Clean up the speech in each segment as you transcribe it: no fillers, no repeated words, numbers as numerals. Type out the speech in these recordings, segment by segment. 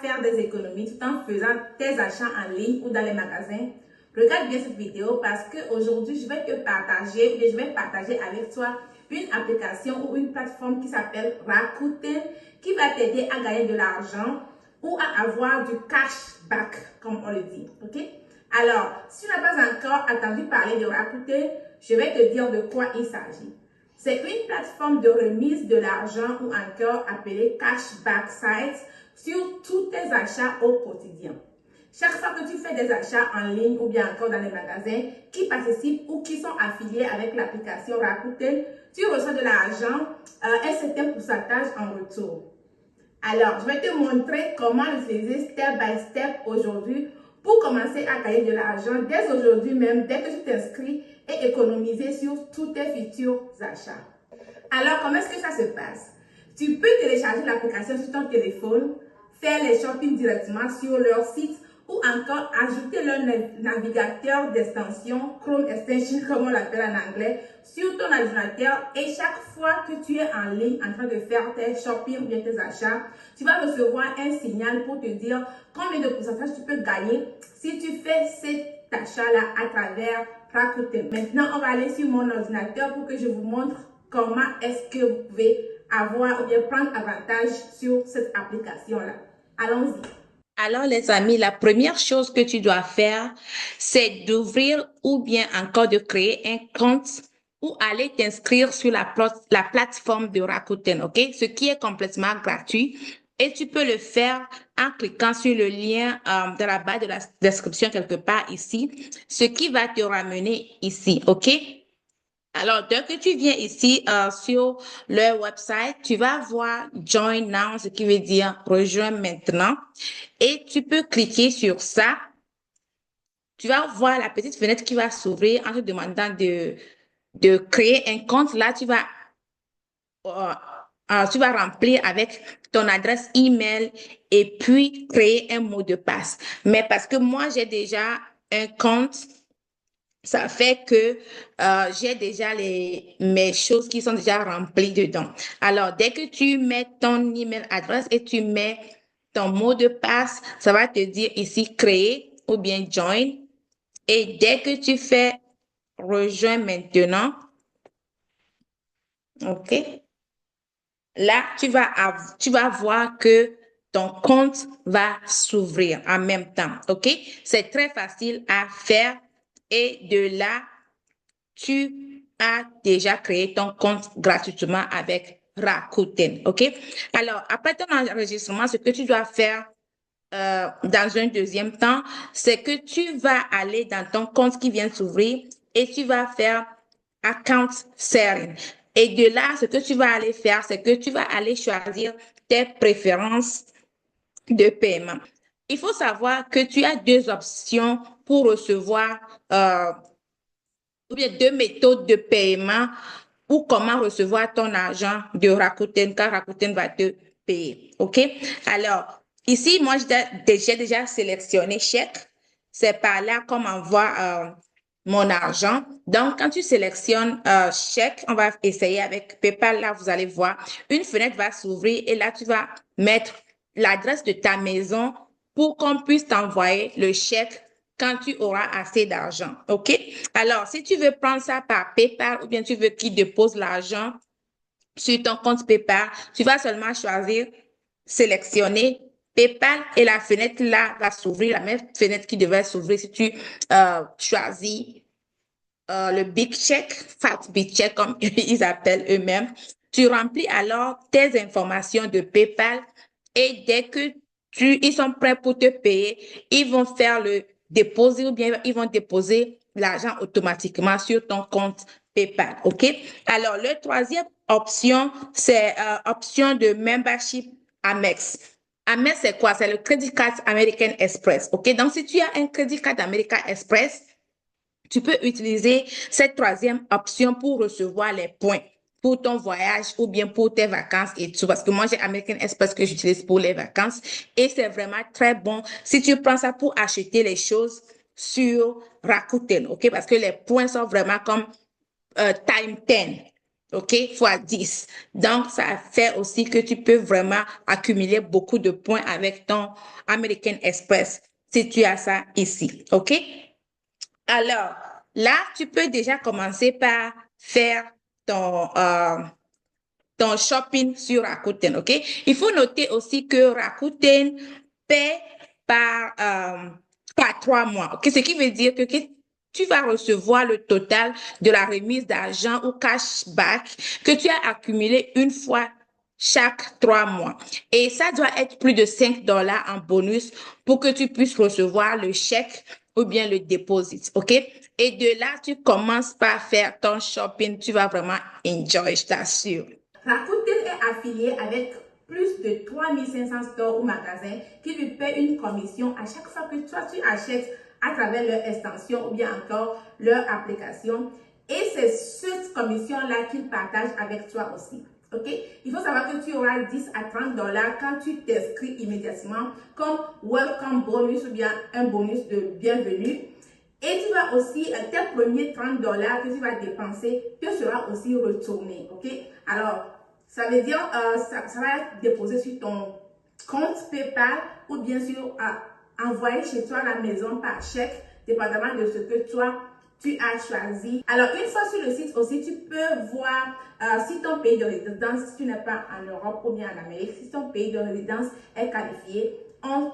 faire des économies tout en faisant tes achats en ligne ou dans les magasins, regarde bien cette vidéo parce qu'aujourd'hui, je vais partager avec toi une application ou une plateforme qui s'appelle Rakuten qui va t'aider à gagner de l'argent ou à avoir du cashback, comme on le dit. Ok? Alors, si tu n'as pas encore entendu parler de Rakuten, je vais te dire de quoi il s'agit. C'est une plateforme de remise de l'argent ou encore appelée cashback site sur tous tes achats au quotidien. Chaque fois que tu fais des achats en ligne ou bien encore dans les magasins qui participent ou qui sont affiliés avec l'application Rakuten, tu reçois de l'argent, un certain pourcentage en retour. Alors, je vais te montrer comment l'utiliser step by step aujourd'hui pour commencer à gagner de l'argent dès aujourd'hui même, dès que tu t'inscris et économiser sur tous tes futurs achats. Alors, comment est-ce que ça se passe? Tu peux télécharger l'application sur ton téléphone, faire les shopping directement sur leur site ou encore ajouter leur navigateur d'extension, Chrome Extension comme on l'appelle en anglais, sur ton ordinateur et chaque fois que tu es en ligne en train de faire tes shopping ou bien tes achats, tu vas recevoir un signal pour te dire combien de pourcentage tu peux gagner si tu fais cet achat-là à travers Rakuten. Maintenant, on va aller sur mon ordinateur pour que je vous montre comment est-ce que vous pouvez avoir ou bien prendre avantage sur cette application-là. Allons-y. Alors, les amis, la première chose que tu dois faire, c'est d'ouvrir ou bien encore de créer un compte ou aller t'inscrire sur la plateforme de Rakuten, ok? Ce qui est complètement gratuit. Et tu peux le faire en cliquant sur le lien de la barre de la description quelque part ici, ce qui va te ramener ici, ok? Alors, dès que tu viens ici sur leur website, tu vas voir Join Now, ce qui veut dire rejoins maintenant. Et tu peux cliquer sur ça. Tu vas voir la petite fenêtre qui va s'ouvrir en te demandant de créer un compte. Là, tu vas remplir avec ton adresse email et puis créer un mot de passe. Mais parce que moi, j'ai déjà un compte, ça fait que j'ai déjà mes choses qui sont déjà remplies dedans. Alors, dès que tu mets ton email adresse et tu mets ton mot de passe, ça va te dire ici créer ou bien join. Et dès que tu fais rejoins maintenant, OK? Là, tu vas voir que ton compte va s'ouvrir en même temps. OK? C'est très facile à faire et de là, tu as déjà créé ton compte gratuitement avec Rakuten. OK? Alors, après ton enregistrement, ce que tu dois faire dans un deuxième temps, c'est que tu vas aller dans ton compte qui vient de s'ouvrir et tu vas faire account sharing. Et de là, ce que tu vas aller faire, c'est que tu vas aller choisir tes préférences de paiement. Il faut savoir que tu as deux options pour recevoir ou bien deux méthodes de paiement ou comment recevoir ton argent de Rakuten car Rakuten va te payer. OK? Alors, ici, moi, j'ai déjà sélectionné chèque. C'est par là qu'on m'envoie mon argent. Donc, quand tu sélectionnes chèque, on va essayer avec PayPal. Là, vous allez voir, une fenêtre va s'ouvrir et là, tu vas mettre l'adresse de ta maison pour qu'on puisse t'envoyer le chèque quand tu auras assez d'argent. OK? Alors, si tu veux prendre ça par PayPal ou bien tu veux qu'il dépose l'argent sur ton compte PayPal, tu vas seulement choisir, sélectionner PayPal et la fenêtre là va s'ouvrir, la même fenêtre qui devrait s'ouvrir si tu choisis le Big Check, Fat Big Check comme ils appellent eux-mêmes. Tu remplis alors tes informations de PayPal et dès que ils sont prêts pour te payer, ils vont faire le déposer ou bien ils vont déposer l'argent automatiquement sur ton compte PayPal. OK? Alors, le troisième option, c'est option de membership Amex. Amex, c'est quoi? C'est le Credit Card American Express. OK? Donc, si tu as un Credit Card American Express, tu peux utiliser cette troisième option pour recevoir les points pour ton voyage ou bien pour tes vacances et tout. Parce que moi, j'ai American Express que j'utilise pour les vacances et c'est vraiment très bon si tu prends ça pour acheter les choses sur Rakuten, OK? Parce que les points sont vraiment comme time 10. OK, fois 10. Donc, ça fait aussi que tu peux vraiment accumuler beaucoup de points avec ton American Express si tu as ça ici. OK? Alors, là, tu peux déjà commencer par faire ton, euh, ton shopping sur Rakuten, OK? Il faut noter aussi que Rakuten paie par, euh, par 3 mois, OK? Ce qui veut dire que tu vas recevoir le total de la remise d'argent ou cashback que tu as accumulé une fois chaque 3 mois. Et ça doit être plus de $5 en bonus pour que tu puisses recevoir le chèque ou bien le deposit, OK? Et de là, tu commences par faire ton shopping. Tu vas vraiment enjoy, je t'assure. Rakuten est affilié avec plus de 3500 stores ou magasins qui lui paient une commission à chaque fois que toi tu achètes à travers leur extension ou bien encore leur application. Et c'est cette commission-là qu'ils partagent avec toi aussi. OK? Il faut savoir que tu auras 10 à 30 dollars quand tu t'inscris immédiatement comme welcome bonus ou bien un bonus de bienvenue. Et tu vas aussi, tes premiers 30 dollars que tu vas dépenser te sera aussi retourné. OK? Alors, ça veut dire, ça va être déposé sur ton compte PayPal ou bien sûr envoyé chez toi à la maison par chèque, dépendamment de ce que toi, tu as choisi. Alors, une fois sur le site aussi, tu peux voir si ton pays de résidence, si tu n'es pas en Europe ou bien en Amérique, si ton pays de résidence est qualifié, on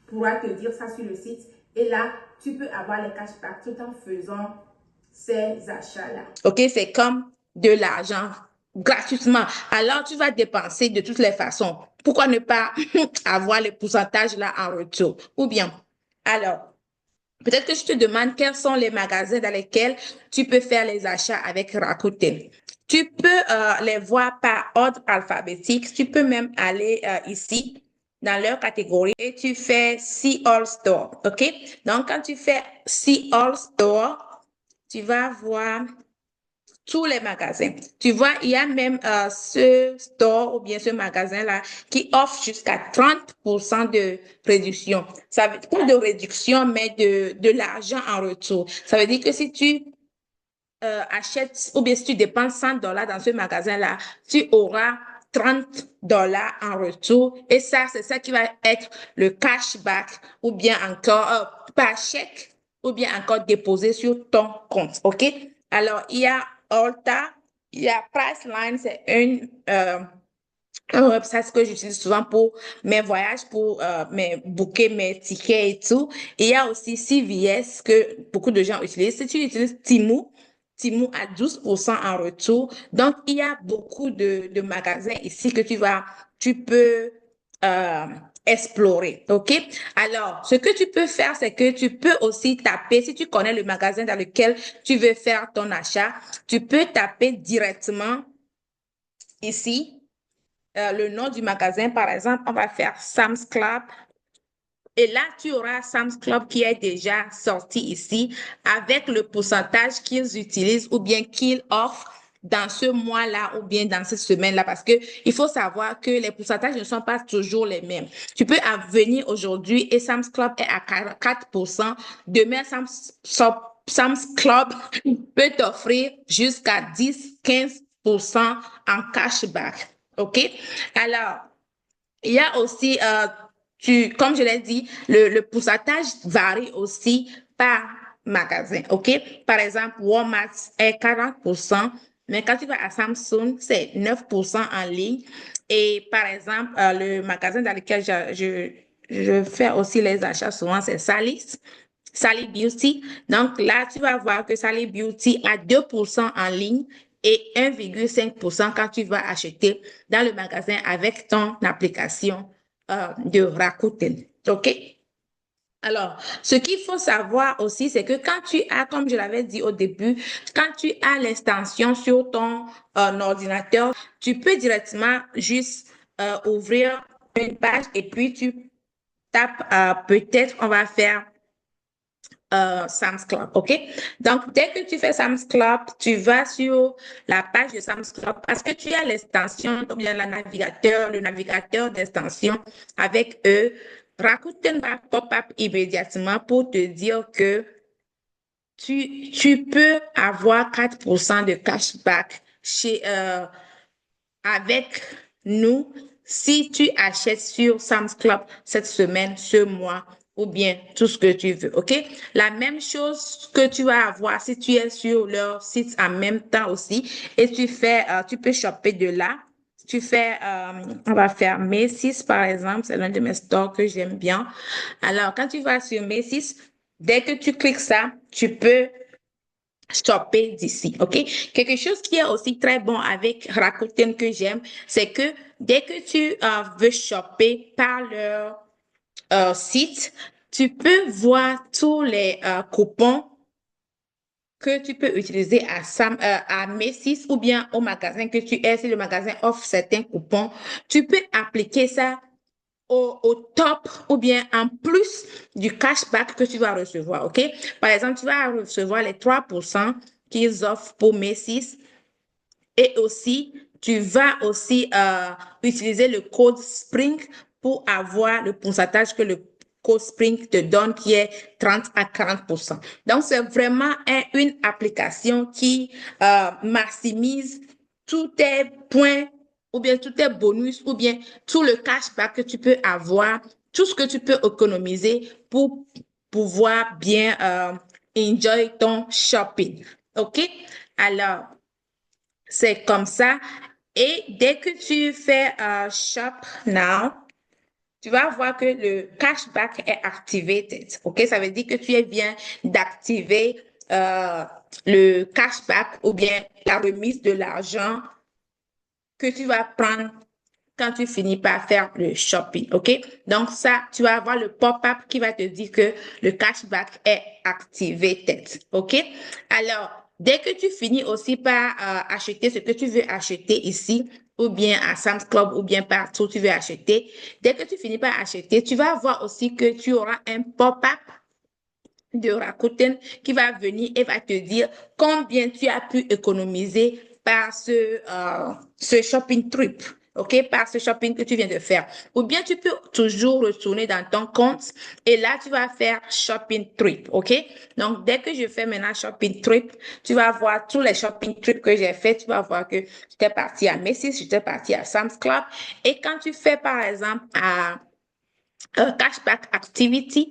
pourra te dire ça sur le site. Et là, tu peux avoir les cashbacks tout en faisant ces achats-là. OK, c'est comme de l'argent gratuitement. Alors, tu vas dépenser de toutes les façons. Pourquoi ne pas avoir les pourcentages là en retour? Ou bien, alors, peut-être que je te demande quels sont les magasins dans lesquels tu peux faire les achats avec Rakuten. Tu peux les voir par ordre alphabétique. Tu peux même aller ici dans leur catégorie et tu fais See All Store. OK? Donc, quand tu fais See All Store, tu vas voir tous les magasins. Tu vois, il y a même ce store ou bien ce magasin-là qui offre jusqu'à 30% de réduction. Ça veut pas de réduction, mais de l'argent en retour. Ça veut dire que si tu achètes ou bien si tu dépenses 100 dollars dans ce magasin-là, tu auras 30 dollars en retour. Et ça, c'est ça qui va être le cashback ou bien encore par chèque ou bien encore déposé sur ton compte. OK? Alors, il y a Ulta, il y a Priceline, c'est un website que j'utilise souvent pour mes voyages, pour booker mes tickets et tout. Et il y a aussi CVS que beaucoup de gens utilisent. Si tu utilises Temu a 12% en retour. Donc, il y a beaucoup de magasins ici que tu peux euh, explorer. OK? Alors, ce que tu peux faire, c'est que tu peux aussi taper, si tu connais le magasin dans lequel tu veux faire ton achat, tu peux taper directement ici le nom du magasin. Par exemple, on va faire Sam's Club. Et là, tu auras Sam's Club qui est déjà sorti ici avec le pourcentage qu'ils utilisent ou bien qu'ils offrent dans ce mois-là ou bien dans cette semaine-là, parce que il faut savoir que les pourcentages ne sont pas toujours les mêmes. Tu peux venir aujourd'hui et Sam's Club est à 4%. Demain, Sam's Club peut t'offrir jusqu'à 10-15% en cashback. OK? Alors, il y a aussi, comme je l'ai dit, le pourcentage varie aussi par magasin. OK? Par exemple, Walmart est 40%, mais quand tu vas à Samsung, c'est 9% en ligne. Et par exemple, le magasin dans lequel je fais aussi les achats souvent, c'est Sally Beauty. Donc là, tu vas voir que Sally Beauty a 2% en ligne et 1,5% quand tu vas acheter dans le magasin avec ton application de Rakuten. OK? Alors, ce qu'il faut savoir aussi, c'est que quand tu as, comme je l'avais dit au début, quand tu as l'extension sur ton ordinateur, tu peux directement juste ouvrir une page et puis tu tapes peut-être, on va faire Sam's Club, OK? Donc, dès que tu fais Sam's Club, tu vas sur la page de Sam's Club parce que tu as l'extension, ou bien le navigateur d'extension avec eux. Rakuten va pop-up immédiatement pour te dire que tu peux avoir 4% de cashback avec nous si tu achètes sur Sam's Club cette semaine, ce mois ou bien tout ce que tu veux, OK? La même chose que tu vas avoir si tu es sur leur site en même temps aussi et tu peux shopper de là. Tu fais, on va faire Macy's par exemple, c'est l'un de mes stores que j'aime bien. Alors, quand tu vas sur Macy's, dès que tu cliques ça, tu peux shopper d'ici, OK? Quelque chose qui est aussi très bon avec Rakuten que j'aime, c'est que dès que tu veux shopper par leur site, tu peux voir tous les coupons que tu peux utiliser à Macy's ou bien au magasin que tu es. Si le magasin offre certains coupons, tu peux appliquer ça au top ou bien en plus du cashback que tu vas recevoir, OK? Par exemple, tu vas recevoir les 3% qu'ils offrent pour Macy's et aussi, tu vas aussi utiliser le code SPRING pour avoir le pourcentage que le code SPRING te donne qui est 30 à 40%. Donc, c'est vraiment une application qui maximise tous tes points ou bien tous tes bonus ou bien tout le cashback que tu peux avoir, tout ce que tu peux économiser pour pouvoir bien enjoy ton shopping. OK? Alors, c'est comme ça. Et dès que tu fais Shop Now, tu vas voir que le cashback est activated. OK? Ça veut dire que tu viens d'activer le cashback ou bien la remise de l'argent que tu vas prendre quand tu finis par faire le shopping, OK? Donc ça, tu vas avoir le pop-up qui va te dire que le cashback est activated, OK? Alors, dès que tu finis aussi par acheter ce que tu veux acheter ici, ou bien à Sam's Club, ou bien partout où tu veux acheter, dès que tu finis par acheter, tu vas voir aussi que tu auras un pop-up de Rakuten qui va venir et va te dire combien tu as pu économiser par ce shopping trip. OK, par ce shopping que tu viens de faire. Ou bien tu peux toujours retourner dans ton compte et là, tu vas faire shopping trip. OK? Donc, dès que je fais maintenant shopping trip, tu vas voir tous les shopping trips que j'ai fait. Tu vas voir que j'étais partie à Macy's, j'étais partie à Sam's Club. Et quand tu fais, par exemple, à cashback activity,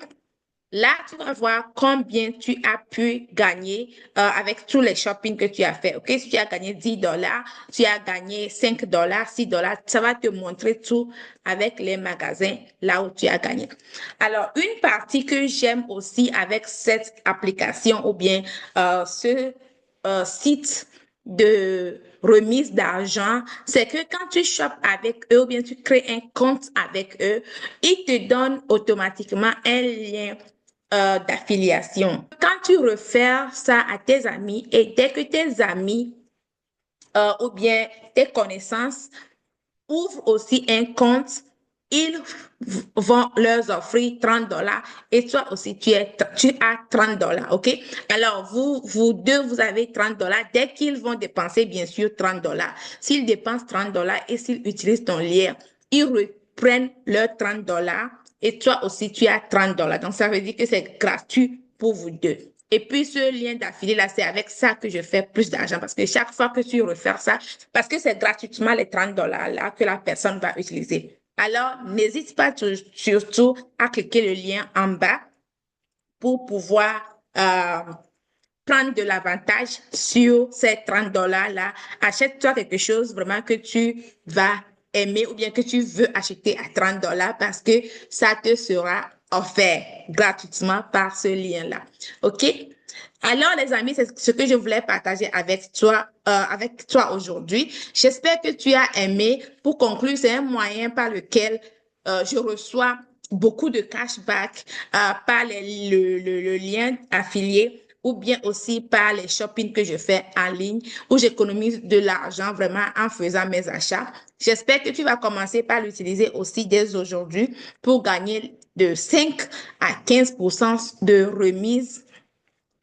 là, tu vas voir combien tu as pu gagner avec tous les shopping que tu as fait. OK? Si tu as gagné $10, tu as gagné $5, $6, ça va te montrer tout avec les magasins là où tu as gagné. Alors, une partie que j'aime aussi avec cette application ou bien ce site de remise d'argent, c'est que quand tu shoppes avec eux ou bien tu crées un compte avec eux, ils te donnent automatiquement un lien d'affiliation. Quand tu refères ça à tes amis et dès que tes amis ou bien tes connaissances ouvrent aussi un compte, ils vont leur offrir $30 et toi aussi tu as $30, OK? Alors vous deux, vous avez $30 dès qu'ils vont dépenser bien sûr $30. S'ils dépensent $30 et s'ils utilisent ton lien, ils reprennent leurs $30 et toi aussi tu as $30. Donc ça veut dire que c'est gratuit pour vous deux. Et puis, ce lien d'affilié, là, c'est avec ça que je fais plus d'argent parce que chaque fois que tu refais ça, parce que c'est gratuitement les $30 là que la personne va utiliser. Alors, n'hésite pas surtout à cliquer le lien en bas pour pouvoir prendre de l'avantage sur ces $30 là. Achète-toi quelque chose vraiment que tu vas aimer ou bien que tu veux acheter à $30 parce que ça te sera offert gratuitement par ce lien-là. OK? Alors, les amis, c'est ce que je voulais partager avec toi aujourd'hui. J'espère que tu as aimé. Pour conclure, c'est un moyen par lequel je reçois beaucoup de cashback par le lien affilié ou bien aussi par les shopping que je fais en ligne où j'économise de l'argent vraiment en faisant mes achats. J'espère que tu vas commencer par l'utiliser aussi dès aujourd'hui pour gagner de 5 à 15% de remise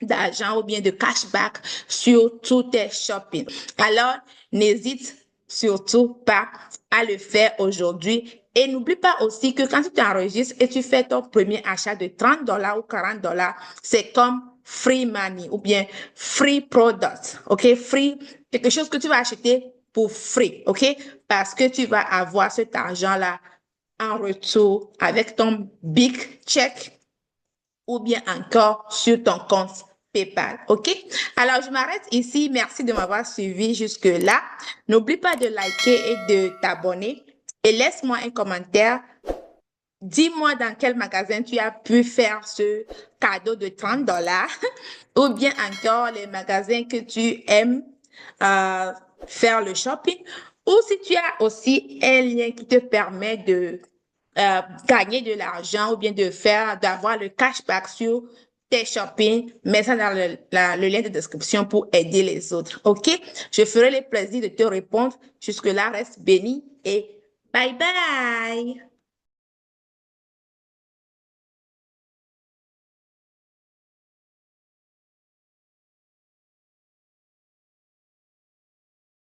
d'argent ou bien de cashback sur tous tes shopping. Alors, n'hésite surtout pas à le faire aujourd'hui. Et n'oublie pas aussi que quand tu t'enregistres et tu fais ton premier achat de $30 ou $40, c'est comme free money ou bien free product, OK? Free quelque chose que tu vas acheter pour free, OK? Parce que tu vas avoir cet argent-là en retour avec ton big check ou bien encore sur ton compte PayPal. OK? Alors, je m'arrête ici. Merci de m'avoir suivi jusque-là. N'oublie pas de liker et de t'abonner et laisse-moi un commentaire. Dis-moi dans quel magasin tu as pu faire ce cadeau de 30 dollars ou bien encore les magasins que tu aimes euh, faire le shopping ou si tu as aussi un lien qui te permet de gagner de l'argent ou bien d'avoir le cashback sur tes shopping, mets ça dans le lien de description pour aider les autres. OK? Je ferai le plaisir de te répondre. Jusque-là, reste béni et bye bye!